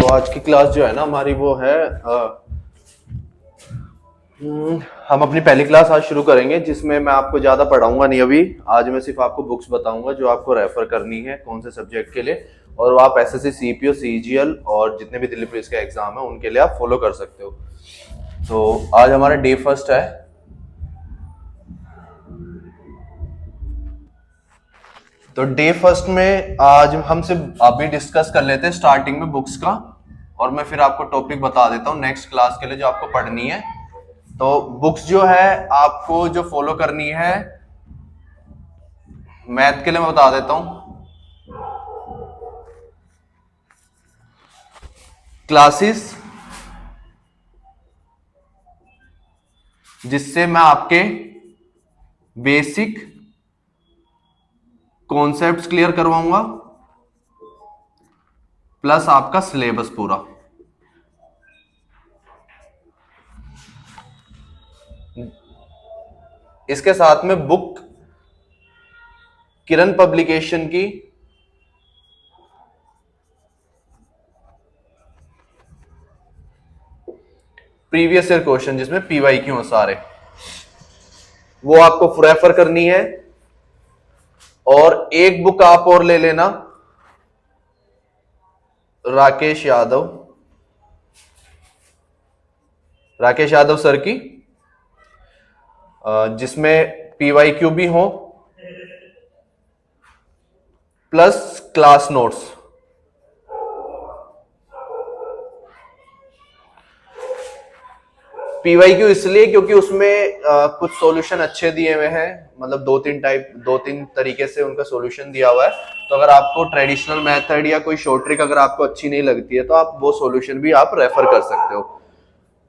तो आज की क्लास जो है ना हमारी वो है हम अपनी पहली क्लास आज शुरू करेंगे जिसमें मैं आपको ज़्यादा पढ़ाऊंगा नहीं अभी। आज मैं सिर्फ आपको बुक्स बताऊंगा जो आपको रेफर करनी है कौन से सब्जेक्ट के लिए, और वो आप एसएससी सीपीओ सीजीएल और जितने भी दिल्ली पुलिस का एग्जाम है उनके लिए आप फॉलो कर सकते हो। तो आज हमारा डे फर्स्ट है। तो डे फर्स्ट में आज हम सिर्फ अभी डिस्कस कर लेते हैं स्टार्टिंग में बुक्स का, और मैं फिर आपको टॉपिक बता देता हूँ नेक्स्ट क्लास के लिए जो आपको पढ़नी है। तो बुक्स जो है आपको जो फॉलो करनी है, मैथ के लिए मैं बता देता हूं। क्लासेस जिससे मैं आपके बेसिक कॉन्सेप्ट्स क्लियर करवाऊंगा, प्लस आपका सिलेबस पूरा। इसके साथ में बुक किरण पब्लिकेशन की प्रीवियस ईयर क्वेश्चन जिसमें पीवाई क्यू हैं सारे, वो आपको रेफर करनी है। और एक बुक आप और ले लेना राकेश यादव, राकेश यादव सर की, जिसमें पीवाई क्यू भी हो प्लस क्लास नोट्स। पीवाईक्यू इसलिए क्योंकि उसमें कुछ सॉल्यूशन अच्छे दिए हुए हैं, मतलब दो तीन तरीके से उनका सॉल्यूशन दिया हुआ है। तो अगर आपको ट्रेडिशनल मेथड या कोई शॉर्ट ट्रिक अगर आपको अच्छी नहीं लगती है तो आप वो सॉल्यूशन भी आप रेफर कर सकते हो।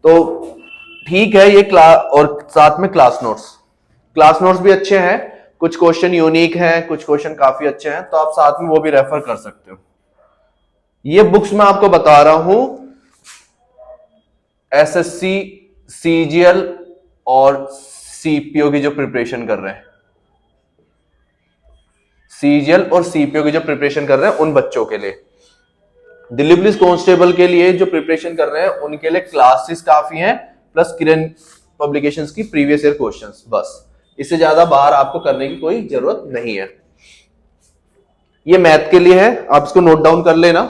तो ठीक है ये क्लास, और साथ में क्लास नोट्स भी अच्छे हैं, कुछ क्वेश्चन यूनिक हैं, कुछ क्वेश्चन काफी अच्छे हैं, तो आप साथ में वो भी रेफर कर सकते हो। ये बुक्स मैं आपको बता रहा हूं एसएससी सीजीएल और सीपीओ की जो प्रिपरेशन कर रहे हैं, सीजीएल और सीपीओ की जो प्रिपरेशन कर रहे हैं उन बच्चों के लिए। दिल्ली पुलिस कांस्टेबल के लिए जो प्रिपरेशन कर रहे हैं उनके लिए क्लासेस काफी हैं, प्लस किरण पब्लिकेशंस की प्रीवियस ईयर क्वेश्चंस, बस इससे ज्यादा बाहर आपको करने की कोई जरूरत नहीं है। ये मैथ के लिए है, आप इसको नोट डाउन कर लेना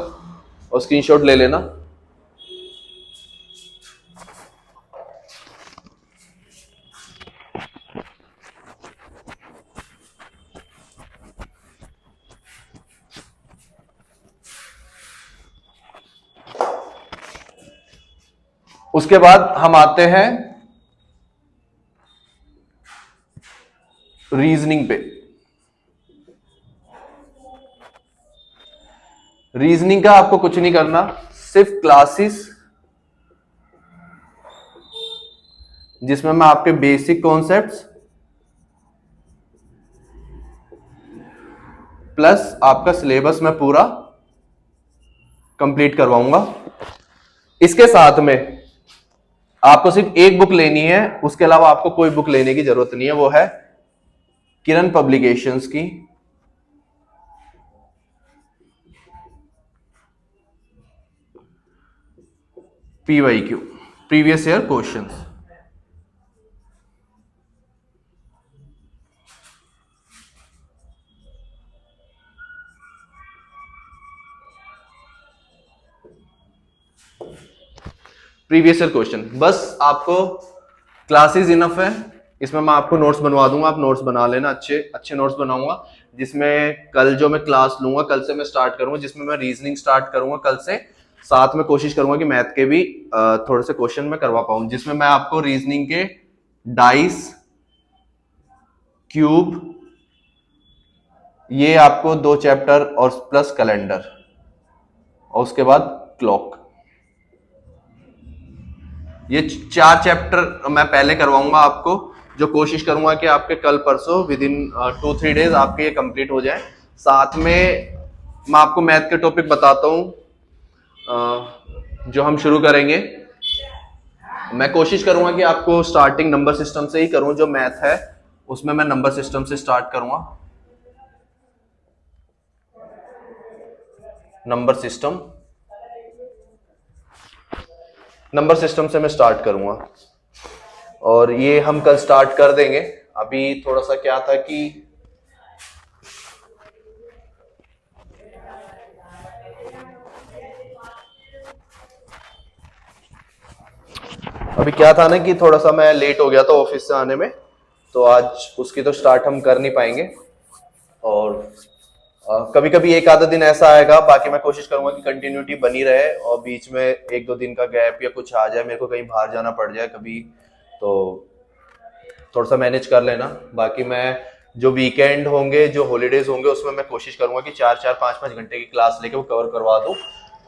और स्क्रीनशॉट ले लेना। उसके बाद हम आते हैं रीजनिंग पे। रीजनिंग का आपको कुछ नहीं करना, सिर्फ क्लासेस जिसमें मैं आपके बेसिक कॉन्सेप्ट्स प्लस आपका सिलेबस मैं पूरा कंप्लीट करवाऊंगा। इसके साथ में आपको सिर्फ एक बुक लेनी है, उसके अलावा आपको कोई बुक लेने की जरूरत नहीं है, वो है किरण पब्लिकेशंस की PYQ previous year questions. Previous year question, बस आपको क्लासेस इनफ है। इसमें मैं आपको नोट्स बनवा दूंगा, आप नोट्स बना लेना, अच्छे अच्छे नोट्स बनाऊंगा। जिसमें कल जो मैं क्लास लूंगा, कल से मैं स्टार्ट करूंगा, जिसमें मैं रीजनिंग स्टार्ट करूंगा कल से। साथ में कोशिश करूंगा कि मैथ के भी थोड़े से क्वेश्चन मैं करवा पाऊं, जिसमें मैं आपको रीजनिंग के डाइस, क्यूब, ये आपको 2 चैप्टर और प्लस कैलेंडर, और उसके बाद क्लॉक, ये 4 चैप्टर मैं पहले करवाऊंगा आपको, जो कोशिश करूंगा कि आपके कल परसों विद इन 2-3 डेज आपके ये कंप्लीट हो जाए। साथ में मैं आपको मैथ के टॉपिक बताता हूं जो हम शुरू करेंगे। मैं कोशिश करूंगा कि आपको स्टार्टिंग नंबर सिस्टम से ही करूं, जो मैथ है उसमें मैं नंबर सिस्टम से स्टार्ट करूंगा। नंबर सिस्टम नंबर सिस्टम से मैं स्टार्ट करूंगा और ये हम कल स्टार्ट कर देंगे। अभी थोड़ा सा क्या था कि अभी क्या था ना कि थोड़ा सा मैं लेट हो गया था ऑफिस से आने में, तो आज उसकी तो स्टार्ट हम कर नहीं पाएंगे। और कभी कभी एक आधा दिन ऐसा आएगा, बाकी मैं कोशिश करूंगा कि कंटिन्यूटी बनी रहे और बीच में एक दो दिन का गैप या कुछ आ जाए, मेरे को कहीं बाहर जाना पड़ जाए कभी, तो थोड़ा सा मैनेज कर लेना। बाकी मैं जो वीकेंड होंगे, जो हॉलीडेज होंगे, उसमें मैं कोशिश करूंगा कि 4-4 5-5 घंटे की क्लास लेके वो कवर करवा दूं।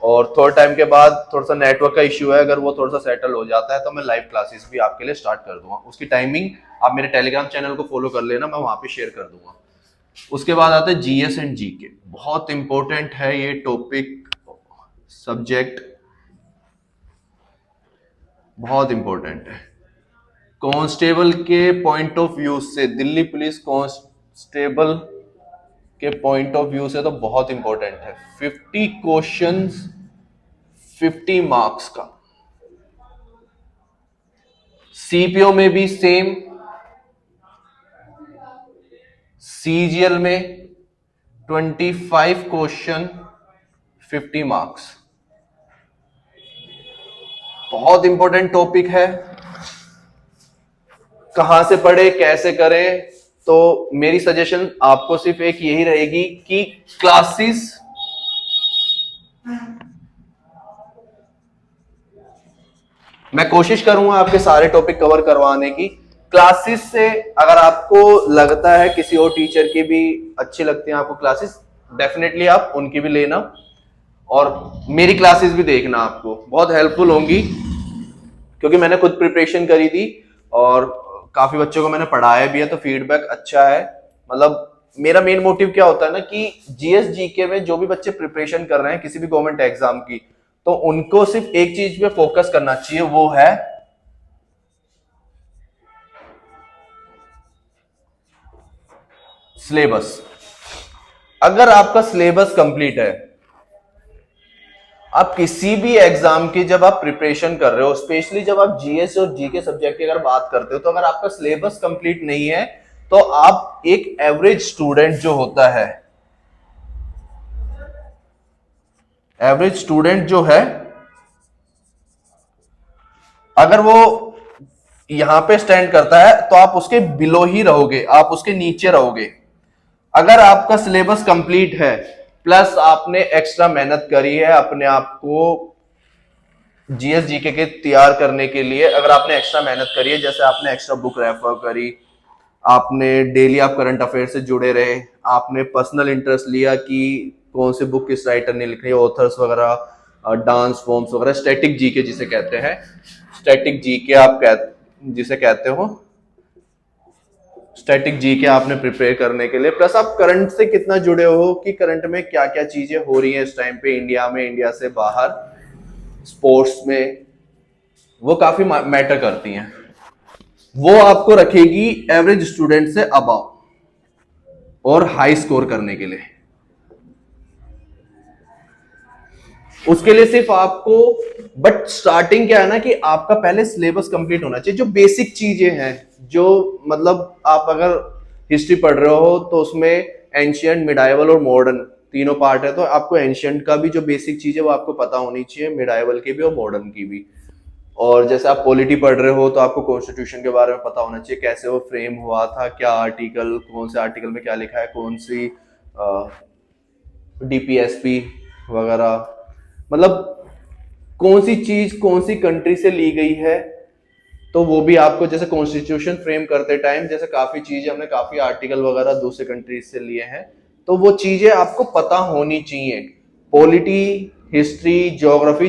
और थोड़ा टाइम के बाद थोड़ा सा नेटवर्क का इश्यू है, अगर वो थोड़ा सा सेटल हो जाता है तो मैं लाइव क्लासेस भी आपके लिए स्टार्ट कर दूंगा। उसकी टाइमिंग आप मेरे टेलीग्राम चैनल को फॉलो कर लेना, मैं वहां पे शेयर कर दूंगा। उसके बाद आता है जीएस एंड जीके। बहुत इंपॉर्टेंट है ये टॉपिक, सब्जेक्ट बहुत इंपॉर्टेंट है। कांस्टेबल के पॉइंट ऑफ व्यू से, दिल्ली पुलिस कांस्टेबल के पॉइंट ऑफ व्यू से तो बहुत इंपॉर्टेंट है। 50 क्वेश्चंस, 50 मार्क्स का। सीपीओ में भी सेम, सीजीएल में 25 क्वेश्चन, 50 मार्क्स। बहुत इंपॉर्टेंट टॉपिक है। कहां से पढ़े, कैसे करें, तो मेरी सजेशन आपको सिर्फ एक यही रहेगी कि क्लासेस मैं कोशिश करूंगा आपके सारे टॉपिक कवर करवाने की। क्लासेस से अगर आपको लगता है किसी और टीचर की भी अच्छी लगती है आपको क्लासेस, डेफिनेटली आप उनकी भी लेना और मेरी क्लासेस भी देखना, आपको बहुत हेल्पफुल होंगी। क्योंकि मैंने खुद प्रिपरेशन करी थी और काफी बच्चों को मैंने पढ़ाया भी है, तो फीडबैक अच्छा है। मतलब मेरा मेन मोटिव क्या होता है ना कि जीएस जीके में जो भी बच्चे प्रिपरेशन कर रहे हैं किसी भी गवर्नमेंट एग्जाम की, तो उनको सिर्फ एक चीज पे फोकस करना चाहिए, वो है सिलेबस। अगर आपका सिलेबस कंप्लीट है, आप किसी भी एग्जाम की जब आप प्रिपरेशन कर रहे हो, स्पेशली जब आप जीएस और जीके सब्जेक्ट की अगर बात करते हो, तो अगर आपका सिलेबस कंप्लीट नहीं है तो आप एक एवरेज स्टूडेंट जो होता है, एवरेज स्टूडेंट जो है, अगर वो यहां पे स्टैंड करता है तो आप उसके बिलो ही रहोगे, आप उसके नीचे रहोगे। अगर आपका सिलेबस कंप्लीट है प्लस आपने एक्स्ट्रा मेहनत करी है अपने आप को जीएस जीके के तैयार करने के लिए, अगर आपने एक्स्ट्रा मेहनत करी है, जैसे आपने एक्स्ट्रा बुक रेफर करी, आपने डेली आप करंट अफेयर से जुड़े रहे, आपने पर्सनल इंटरेस्ट लिया कि कौन सी बुक किस राइटर ने लिखी है, ऑथर्स वगैरह, डांस फॉर्म्स वगैरह, स्टैटिक जीके जिसे कहते हैं, स्टैटिक जीके आप जिसे कहते हो, स्टैटिक जीके आपने प्रिपेयर करने के लिए, प्लस आप करंट से कितना जुड़े हो कि करंट में क्या क्या चीजें हो रही हैं इस टाइम पे इंडिया में, इंडिया से बाहर, स्पोर्ट्स में, वो काफी मैटर करती हैं। वो आपको रखेगी एवरेज स्टूडेंट से अबव और हाई स्कोर करने के लिए। उसके लिए सिर्फ आपको, बट स्टार्टिंग क्या है ना कि आपका पहले सिलेबस कंप्लीट होना चाहिए। जो बेसिक चीजें हैं, जो मतलब आप अगर हिस्ट्री पढ़ रहे हो तो उसमें एंशियंट, मिडाइवल और मॉडर्न तीनों पार्ट है, तो आपको एंशियंट का भी जो बेसिक चीज है वो आपको पता होनी चाहिए, मिडाइवल की भी और मॉडर्न की भी। और जैसे आप पॉलिटी पढ़ रहे हो तो आपको कॉन्स्टिट्यूशन के बारे में पता होना चाहिए, कैसे वो फ्रेम हुआ था, क्या आर्टिकल, कौन से आर्टिकल में क्या लिखा है, कौन सी डीपीएसपी वगैरह, मतलब कौन सी चीज कौन सी कंट्री से ली गई है, तो वो भी आपको, जैसे कॉन्स्टिट्यूशन फ्रेम करते टाइम जैसे काफी चीजें हमने काफी आर्टिकल वगैरह दूसरे कंट्रीज से लिए हैं, तो वो चीजें आपको पता होनी चाहिए। पॉलिटी, हिस्ट्री, ज्योग्राफी,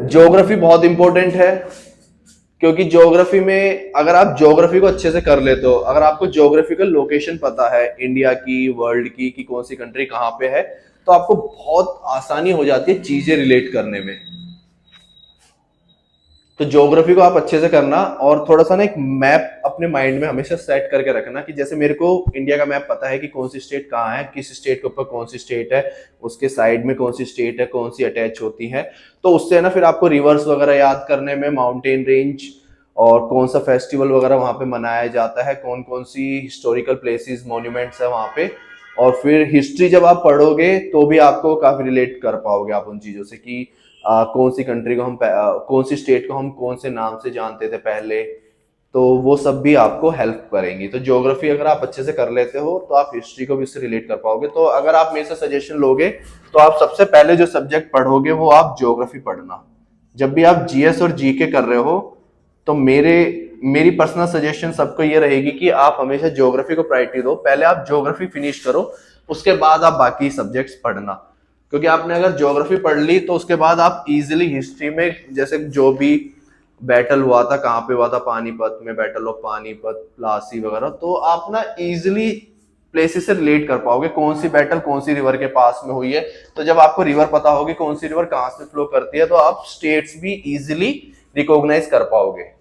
ज्योग्राफी बहुत इंपॉर्टेंट है। क्योंकि ज्योग्राफी में अगर आप ज्योग्राफी को अच्छे से कर लेते हो, अगर आपको ज्योग्राफिकल लोकेशन पता है इंडिया की, वर्ल्ड की, कि कौन सी कंट्री कहां पे है, तो आपको बहुत आसानी हो जाती है चीजें रिलेट करने में। तो ज्योग्राफी को आप अच्छे से करना, और थोड़ा सा ना एक मैप अपने माइंड में हमेशा सेट करके रखना कि जैसे मेरे को इंडिया का मैप पता है कि कौन सी स्टेट कहाँ है, किस स्टेट के ऊपर कौन सी स्टेट है, उसके साइड में कौन सी स्टेट है, कौन सी अटैच होती है। तो उससे ना फिर आपको रिवर्स वगैरह याद करने में, माउंटेन रेंज, और कौन सा फेस्टिवल वगैरह वहां पे मनाया जाता है, कौन कौन सी हिस्टोरिकल प्लेसेस मॉन्यूमेंट्स है वहां पे। और फिर हिस्ट्री जब आप पढ़ोगे तो भी आपको काफी रिलेट कर पाओगे आप उन चीजों से कि कौन सी कंट्री को हम कौन सी स्टेट को हम कौन से नाम से जानते थे पहले। तो वो सब भी आपको हेल्प करेंगी। तो ज्योग्राफी अगर आप अच्छे से कर लेते हो तो आप हिस्ट्री को भी इससे रिलेट कर पाओगे। तो अगर आप मेरे से सजेशन लोगे तो आप सबसे पहले जो सब्जेक्ट पढ़ोगे वो आप ज्योग्राफी पढ़ना। जब भी आप जीएस और जीके कर रहे हो तो मेरी पर्सनल सजेशन सबको ये रहेगी कि आप हमेशा ज्योग्राफी को प्रायोरिटी दो। पहले आप ज्योग्राफी फिनिश करो, उसके बाद आप बाकी सब्जेक्ट्स पढ़ना। क्योंकि आपने अगर ज्योग्राफी पढ़ ली तो उसके बाद आप इजीली हिस्ट्री में, जैसे जो भी बैटल हुआ था, कहाँ पे हुआ था, पानीपत में, बैटल ऑफ पानीपत, प्लासी वगैरह, तो आप ना इजीली प्लेसेस से रिलेट कर पाओगे कौन सी बैटल कौन सी रिवर के पास में हुई है। तो जब आपको रिवर पता होगी कौन सी रिवर कहाँ से फ्लो करती है, तो आप स्टेट्स भी इजीली रिकॉग्नाइज कर पाओगे।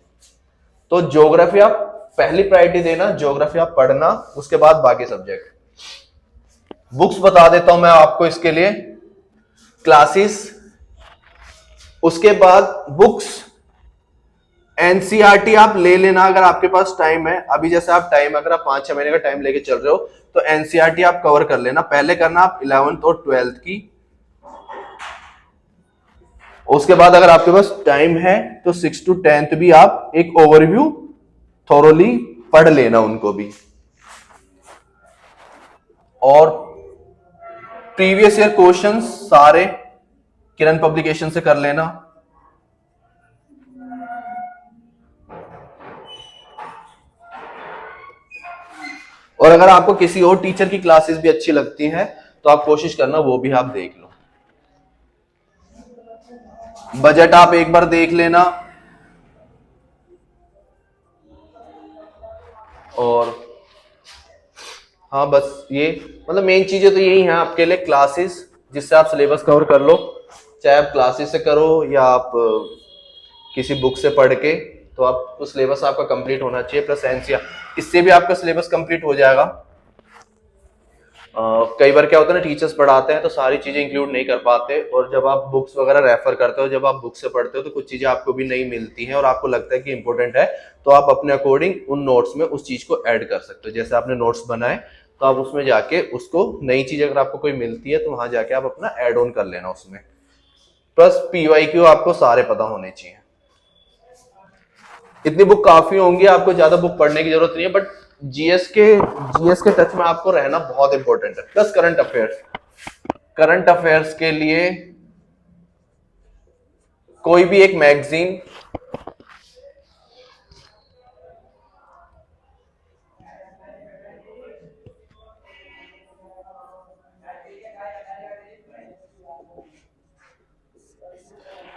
तो ज्योग्राफी आप पहली प्रायोरिटी देना, ज्योग्राफी आप पढ़ना, उसके बाद बाकी सब्जेक्ट। बुक्स बता देता हूं मैं आपको इसके लिए, क्लासेस, उसके बाद बुक्स एनसीईआरटी आप ले लेना अगर आपके पास टाइम है। अभी जैसे आप टाइम, अगर आप 5-6 महीने का टाइम लेके चल रहे हो तो एनसीईआरटी आप कवर कर लेना। पहले करना आप 11th और 12th की, उसके बाद अगर आपके पास टाइम है तो 6 to 10th भी आप एक ओवरव्यू थोरोली पढ़ लेना उनको भी। और प्रीवियस ईयर क्वेश्चंस सारे किरण पब्लिकेशन से कर लेना। और अगर आपको किसी और टीचर की क्लासेस भी अच्छी लगती हैं तो आप कोशिश करना वो भी आप देख लो। बजट आप एक बार देख लेना। और हाँ, बस ये मतलब मेन चीजें तो यही हैं आपके लिए, क्लासेस जिससे आप सिलेबस कवर कर लो, चाहे आप क्लासेस से करो या आप किसी बुक से पढ़ के। तो आपको सिलेबस आपका कंप्लीट होना चाहिए, प्लस एनसीआर, इससे भी आपका सिलेबस कंप्लीट हो जाएगा। कई बार क्या होता है ना, टीचर्स पढ़ाते हैं तो सारी चीजें इंक्लूड नहीं कर पाते, और जब आप बुक्स वगैरह रेफर करते हो, जब आप बुक से पढ़ते हो तो कुछ चीजें आपको भी नहीं मिलती हैं और आपको लगता है कि इंपॉर्टेंट है, तो आप अपने अकॉर्डिंग उन नोट्स में उस चीज को ऐड कर सकते हो। जैसे आपने नोट्स बनाए तो आप उसमें जाके उसको, नई चीज अगर आपको कोई मिलती है तो वहां जाके आप अपना ऐड ऑन कर लेना उसमें। प्लस पीवाईक्यू आपको सारे पता होने चाहिए। इतनी बुक काफी होंगी, आपको ज्यादा बुक पढ़ने की जरूरत नहीं है, बट जीएस के टच में आपको रहना बहुत इंपॉर्टेंट है। Plus current affairs, current affairs के लिए कोई भी एक मैगजीन,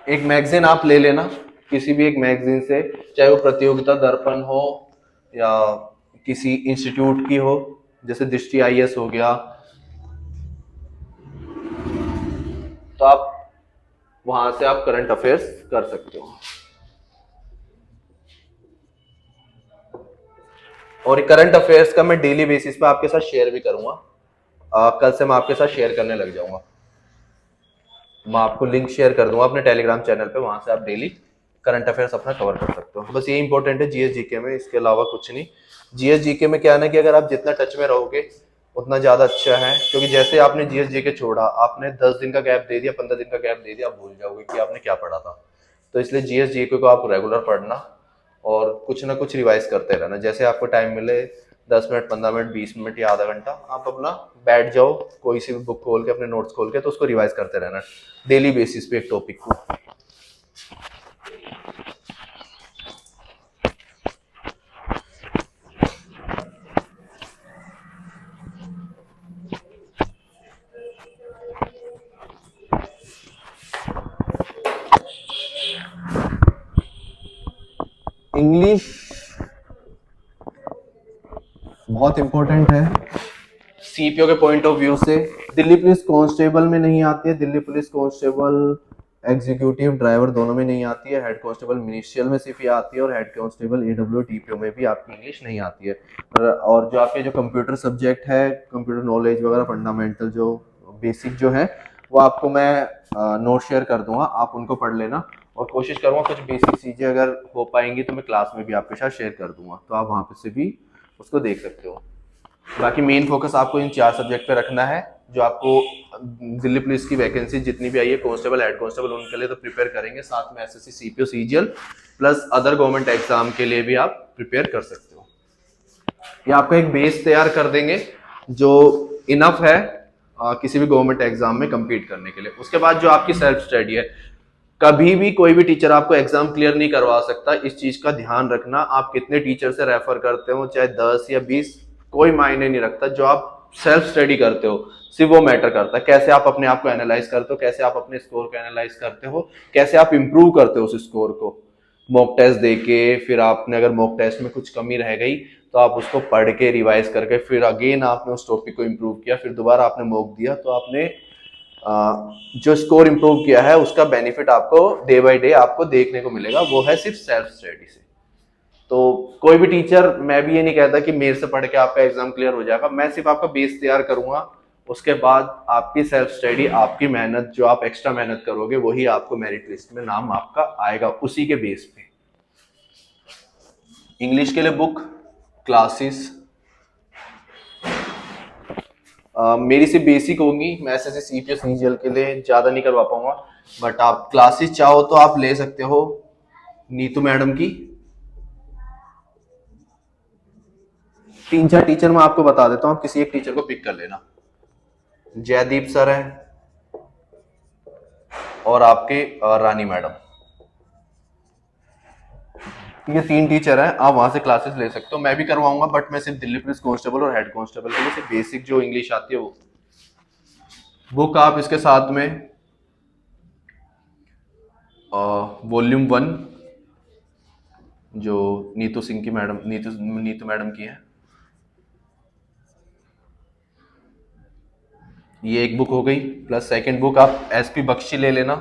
एक मैगजीन आप ले लेना किसी भी एक मैगजीन से, चाहे वो प्रतियोगिता दर्पण हो या किसी इंस्टीट्यूट की हो, जैसे दृष्टि आईएएस हो गया। तो आप वहां से आप करंट अफेयर्स कर सकते हो। और करंट अफेयर्स का मैं डेली बेसिस पे आपके साथ शेयर भी करूंगा। कल से मैं आपके साथ शेयर करने लग जाऊंगा। मैं आपको लिंक शेयर कर दूंगा अपने टेलीग्राम चैनल पे, वहां से आप डेली करंट अफेयर्स अपना कवर कर सकते हो। बस ये इंपॉर्टेंट है जीएस जीके में, इसके अलावा कुछ नहीं। जीएस जीके में क्या है ना कि अगर आप जितना टच में रहोगे उतना ज्यादा अच्छा है, क्योंकि जैसे आपने जीएस जीके छोड़ा, आपने 10 दिन का गैप दे दिया, 15 दिन का गैप दे दिया, आप भूल जाओगे कि आपने क्या पढ़ा था। तो इसलिए जीएस जीके को आप रेगुलर पढ़ना और कुछ ना कुछ रिवाइज करते रहना। जैसे आपको टाइम मिले, 10 मिनट, 15 मिनट, 20 मिनट या आधा घंटा, आप अपना बैठ जाओ कोई सी भी बुक खोल के, अपने नोट्स खोल के, तो उसको रिवाइज करते रहना डेली बेसिस पे एक टॉपिक को। इंग्लिश बहुत इंपॉर्टेंट है सीपीओ के पॉइंट ऑफ व्यू से। दिल्ली पुलिस कांस्टेबल में नहीं आती है, Delhi police constable executive driver दोनों में नहीं आती है, हेड कांस्टेबल मिनिस्ट्रियल में सिर्फ ये आती है, और हेड कांस्टेबल एडब्ल्यू टीपीओ में भी आपकी इंग्लिश नहीं आती है। और जो आपके जो कंप्यूटर सब्जेक्ट है, कंप्यूटर नॉलेज वगैरह फंडामेंटल जो बेसिक जो है, वो आपको मैं नोट शेयर कर दूंगा, आप उनको पढ़ लेना। और कोशिश करूंगा कुछ बेसिक चीज़ें अगर हो पाएंगी तो मैं क्लास में भी आपके साथ शेयर कर दूंगा, तो आप वहाँ पे से भी उसको देख सकते हो। बाकी मेन फोकस आपको इन 4 सब्जेक्ट पे रखना है। जो आपको दिल्ली पुलिस की वैकेंसी जितनी भी आई है, कांस्टेबल, हेड कांस्टेबल, उनके लिए तो प्रिपेयर करेंगे, साथ में SSC, CPO, CGL plus other government exam के लिए भी आप प्रिपेयर कर सकते हो। ये आपको एक बेस तैयार कर देंगे जो इनफ है किसी भी गवर्नमेंट एग्जाम में compete करने के लिए। उसके बाद जो आपकी सेल्फ स्टडी है, कभी भी कोई भी टीचर आपको एग्जाम क्लियर नहीं करवा सकता, इस चीज का ध्यान रखना। आप कितने टीचर से रेफर करते हो, चाहे 10 या 20, कोई मायने नहीं रखता। जो आप सेल्फ स्टडी करते हो सिर्फ वो मैटर करता है। कैसे आप अपने आप को एनालाइज करते हो, कैसे आप अपने स्कोर को एनालाइज करते हो, कैसे आप इंप्रूव करते हो उस स्कोर को मॉक टेस्ट देके। फिर आपने अगर मॉक टेस्ट में कुछ कमी रह गई तो आप उसको पढ़ के रिवाइज करके फिर अगेन आपने उस टॉपिक को इम्प्रूव किया, फिर दोबारा आपने मॉक दिया, तो आपने जो स्कोर इंप्रूव किया है उसका बेनिफिट आपको डे बाय डे आपको देखने को मिलेगा। वो है सिर्फ सेल्फ स्टडी से। तो कोई भी टीचर, मैं भी ये नहीं कहता कि मेरे से पढ़ के आपका एग्जाम क्लियर हो जाएगा, मैं सिर्फ आपका बेस तैयार करूंगा। उसके बाद आपकी सेल्फ स्टडी, आपकी मेहनत, जो आप एक्स्ट्रा मेहनत करोगे वही आपको मेरिट लिस्ट में नाम आपका आएगा, उसी के बेस पे। इंग्लिश के लिए बुक, क्लासेस मेरी से बेसिक होंगी। मैं ऐसे सीपीएस सीजीएल के लिए ज्यादा नहीं करवा पाऊंगा, बट आप क्लासेस चाहो तो आप ले सकते हो नीतू मैडम की। 3-4 टीचर मैं आपको बता देता हूँ, आप किसी एक टीचर को पिक कर लेना। जयदीप सर हैं और आपके रानी मैडम, ये 3 टीचर हैं, आप वहां से क्लासेस ले सकते हो। मैं भी करवाऊंगा, बट मैं सिर्फ दिल्ली पुलिस कांस्टेबल और हेड कांस्टेबल के लिए सिर्फ बेसिक जो इंग्लिश आती है वो बुक आप इसके साथ में वॉल्यूम 1 जो नीतू सिंह की मैडम, नीतू मैडम की है, ये एक बुक हो गई। प्लस सेकंड बुक आप एसपी बख्शी ले लेना।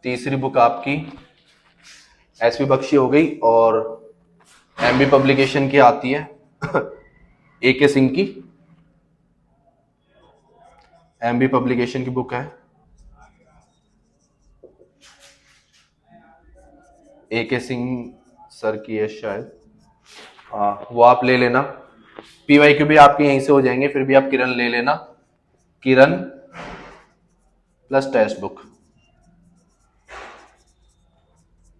तीसरी बुक आपकी एसपी बख्शी हो गई, और एमबी पब्लिकेशन की आती है एके सिंह की, एमबी पब्लिकेशन की बुक है एके सिंह सर की है शायद, वो आप ले लेना। पीवाईक्यू भी आपके यहीं से हो जाएंगे, फिर भी आप किरण ले लेना, किरण प्लस टेक्स्ट बुक।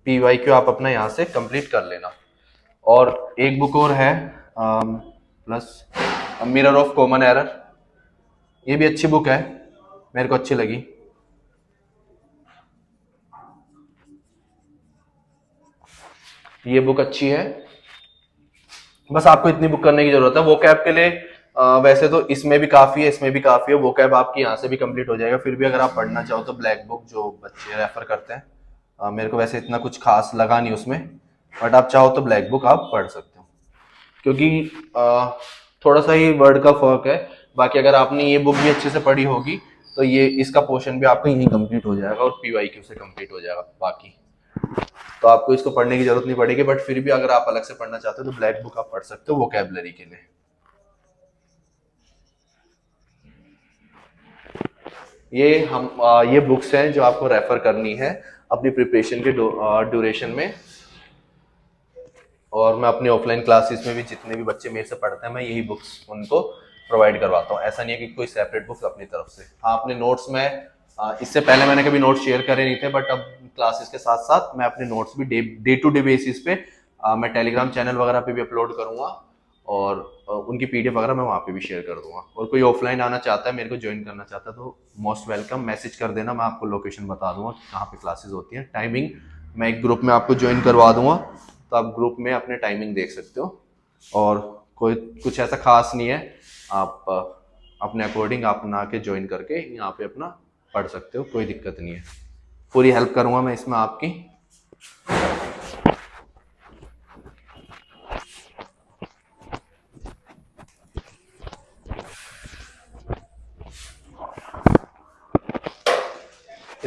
पीवाईक्यू आप अपना यहाँ से कंप्लीट कर लेना। और एक बुक और है plus mirror of common error, ये भी अच्छी बुक है, मेरे को अच्छी लगी। ये बुक अच्छी है। बस आपको इतनी बुक करने की जरूरत है। वो कैब के लिए वैसे तो इसमें भी काफी है, इसमें भी काफी है, वो कैब आपकी यहाँ से भी कंप्लीट हो जाएगा। फिर भी अगर आप पढ़ना चाहो तो ब्लैक बुक जो बच्चे रेफर करते हैं, मेरे को वैसे इतना कुछ खास लगा नहीं उसमें, बट आप चाहो तो ब्लैक बुक आप पढ़ सकते हो, क्योंकि थोड़ा सा ही वर्ड का फर्क है। बाकी अगर आपने ये बुक भी अच्छे से पढ़ी होगी तो ये इसका पोर्शन भी आपका यहीं कंप्लीट हो जाएगा और पीवाईक्यू से कंप्लीट हो जाएगा बाकी। तो आपको इसको पढ़ने की जरूरत नहीं पड़ेगी, बट फिर भी अगर आप अलग से पढ़ना चाहते हो तो ब्लैक बुक आप पढ़ सकते हो वोकैबुलरी के लिए। ये बुक्स हैं जो आपको रेफर करनी है अपनी प्रिपरेशन के ड्यूरेशन में। और मैं अपने ऑफलाइन क्लासेस में भी जितने भी बच्चे मेरे से पढ़ते हैं, मैं यही बुक्स उनको प्रोवाइड करवाता हूँ। ऐसा नहीं है कि कोई सेपरेट बुक्स अपनी तरफ से। हाँ, अपने नोट्स में इससे पहले मैंने कभी नोट्स शेयर करे नहीं थे, बट अब क्लासेस के साथ साथ मैं अपने नोट्स भी डे टू डे बेसिस पे मैं टेलीग्राम चैनल वगैरह पे भी अपलोड करूंगा, और उनकी पीडीएफ वगैरह मैं वहाँ पे भी शेयर कर दूंगा। और कोई ऑफलाइन आना चाहता है, मेरे को ज्वाइन करना चाहता है, तो मोस्ट वेलकम, मैसेज कर देना, मैं आपको लोकेशन बता दूंगा कहाँ पे क्लासेस होती हैं, टाइमिंग मैं एक ग्रुप में आपको ज्वाइन करवा दूंगा, तो आप ग्रुप में अपने टाइमिंग देख सकते हो। और कोई कुछ ऐसा खास नहीं है, आप अपने अकॉर्डिंग आप ना के ज्वाइन करके यहाँ पे अपना पढ़ सकते हो, कोई दिक्कत नहीं है। पूरी हेल्प करूंगा मैं इसमें आपकी।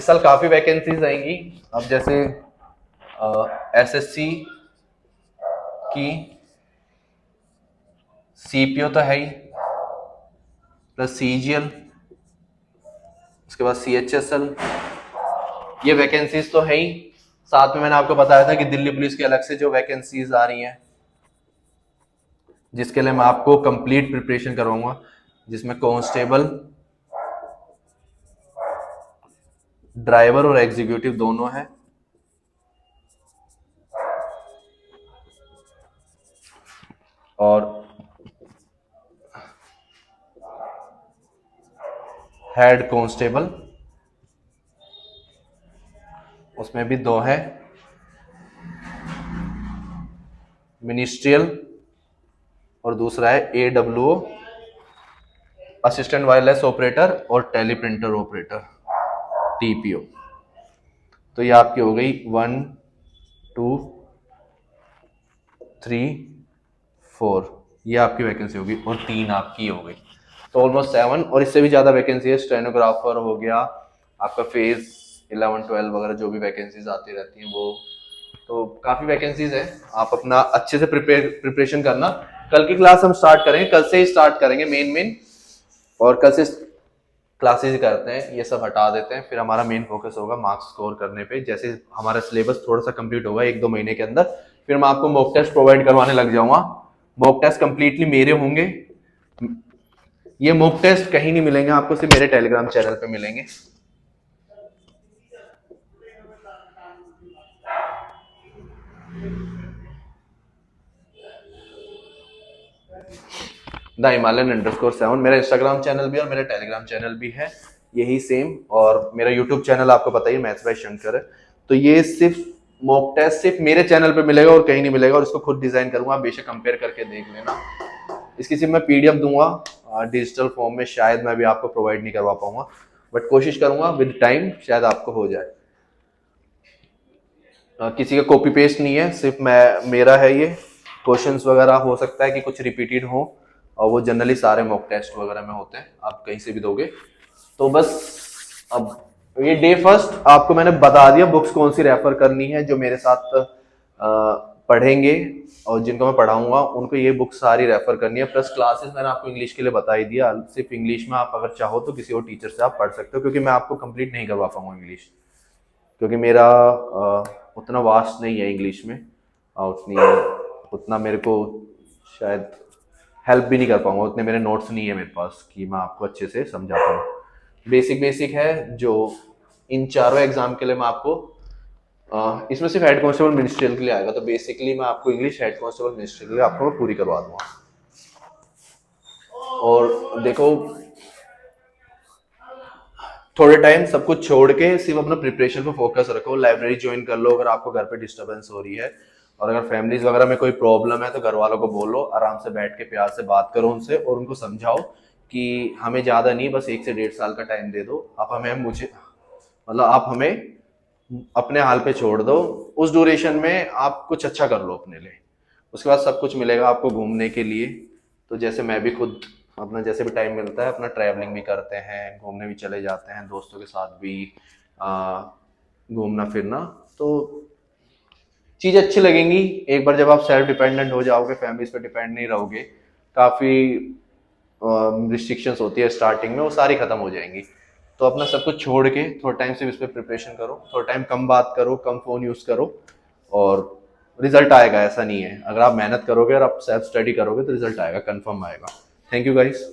साल काफी वैकेंसीज आएंगी। अब जैसे एसएससी की सीपीओ तो है ही, प्लस सीजीएल, उसके बाद सीएचएसएल, ये वैकेंसीज तो है ही। साथ में मैंने आपको बताया था कि दिल्ली पुलिस की अलग से जो वैकेंसीज आ रही हैं, जिसके लिए मैं आपको कंप्लीट प्रिपरेशन करवाऊंगा, जिसमें कांस्टेबल, ड्राइवर और एग्जीक्यूटिव दोनों है। और हेड कांस्टेबल, उसमें भी 2 है। मिनिस्ट्रियल और दूसरा है AWO, असिस्टेंट वायरलेस ऑपरेटर, और टेलीप्रिंटर ऑपरेटर, TPO। तो ये आपकी हो गई 1 2 3 4, ये आपकी वैकेंसी होगी, और 3 आपकी हो गई, तो ऑलमोस्ट 7। और इससे भी ज्यादा वैकेंसी है, स्टेनोग्राफर हो गया, आपका फेज 11 12 वगैरह जो भी वैकेंसीज आती रहती हैं वो, तो काफी वैकेंसीज है। आप अपना अच्छे से प्रिपरेशन करना। कल की क्लास हम स्टार्ट करेंगे, कल से ही स्टार्ट करेंगे मेन, और कल से क्लासेस करते हैं, ये सब हटा देते हैं, फिर हमारा मेन फोकस होगा मार्क्स स्कोर करने पे। जैसे हमारा सिलेबस थोड़ा सा कंप्लीट होगा 1-2 महीने के अंदर, फिर मैं आपको मॉक टेस्ट प्रोवाइड करवाने लग जाऊंगा। मॉक टेस्ट कंप्लीटली मेरे होंगे, ये मॉक टेस्ट कहीं नहीं मिलेंगे आपको, सिर्फ मेरे टेलीग्राम चैनल पे मिलेंगे। द हिमालयन _7 मेरा इंस्टाग्राम चैनल भी और मेरा टेलीग्राम चैनल भी है, यही सेम। और मेरा यूट्यूब चैनल आपको पता ही है, मैथ्स बाय शंकर है। तो ये सिर्फ मॉक टेस्ट सिर्फ मेरे चैनल पे मिलेगा और कहीं नहीं मिलेगा, और इसको खुद डिजाइन करूंगा, आप बेशक कंपेयर करके देख लेना। इसकी सिर्फ मैं PDF दूंगा डिजिटल फॉर्म में, शायद मैं भी आपको प्रोवाइड नहीं करवा पाऊंगा, बट कोशिश करूंगा विद टाइम शायद आपको हो जाए। किसी का कॉपी पेस्ट नहीं है, सिर्फ मेरा है ये। क्वेश्चंस वगैरह हो सकता है कि कुछ रिपीटेड हो, और वो जनरली सारे मॉक टेस्ट वगैरह में होते हैं, आप कहीं से भी दोगे। तो बस अब ये डे फर्स्ट आपको मैंने बता दिया बुक्स कौन सी रेफर करनी है, जो मेरे साथ पढ़ेंगे और जिनको मैं पढ़ाऊंगा उनको ये बुक सारी रेफर करनी है। प्लस क्लासेस मैंने आपको इंग्लिश के लिए बता ही दिया, सिर्फ इंग्लिश में आप अगर चाहो तो किसी और टीचर से आप पढ़ सकते हो, क्योंकि मैं आपको कंप्लीट नहीं करवा पाऊंगा इंग्लिश, क्योंकि मेरा उतना वास्ट नहीं है इंग्लिश में, उतना मेरे को शायद हेल्प भी नहीं कर पाऊंगा, उतने मेरे नोट्स नहीं है मेरे पास कि मैं आपको अच्छे से समझा पाऊँ। बेसिक है जो इन चारों एग्जाम के लिए मैं आपको इसमें सिर्फ हेड कांस्टेबल मिनिस्ट्रियल के लिए आएगा, तो बेसिकली मैं आपको इंग्लिश हेड कांस्टेबल मिनिस्ट्रियल के लिए आपको पूरी करवा दूंगा। और देखो थोड़े टाइम सब कुछ छोड़ के सिर्फ अपना प्रिपरेशन पे फोकस रखो, लाइब्रेरी ज्वाइन कर लो अगर आपको घर पे डिस्टरबेंस हो रही है, और अगर फैमिलीज वगैरह में कोई प्रॉब्लम है तो घर वालों को बोलो, आराम से बैठ के प्यार से बात करो उनसे, और उनको समझाओ कि हमें ज्यादा नहीं, बस 1 से 1.5 साल का टाइम दे दो, आप हमें अपने हाल पे छोड़ दो, उस ड्यूरेशन में आप कुछ अच्छा कर लो अपने लिए, उसके बाद सब कुछ मिलेगा आपको घूमने के लिए। तो जैसे मैं भी खुद अपना जैसे भी टाइम मिलता है अपना ट्रैवलिंग भी करते हैं, घूमने भी चले जाते हैं, दोस्तों के साथ भी घूमना फिरना, तो चीज़ अच्छी लगेंगी। एक बार जब आप सेल्फ डिपेंडेंट हो जाओगे, फैमिलीज पे डिपेंड नहीं रहोगे, काफ़ी रिस्ट्रिक्शंस होती है स्टार्टिंग में, वो सारी खत्म हो जाएंगी। तो अपना सब कुछ छोड़ के थोड़ा टाइम से इस पर प्रिपरेशन करो, थोड़ा टाइम कम बात करो, कम फ़ोन यूज़ करो, और रिजल्ट आएगा, ऐसा नहीं है। अगर आप मेहनत करोगे और आप सेल्फ स्टडी करोगे तो रिजल्ट आएगा, कंफर्म आएगा। Thank you guys.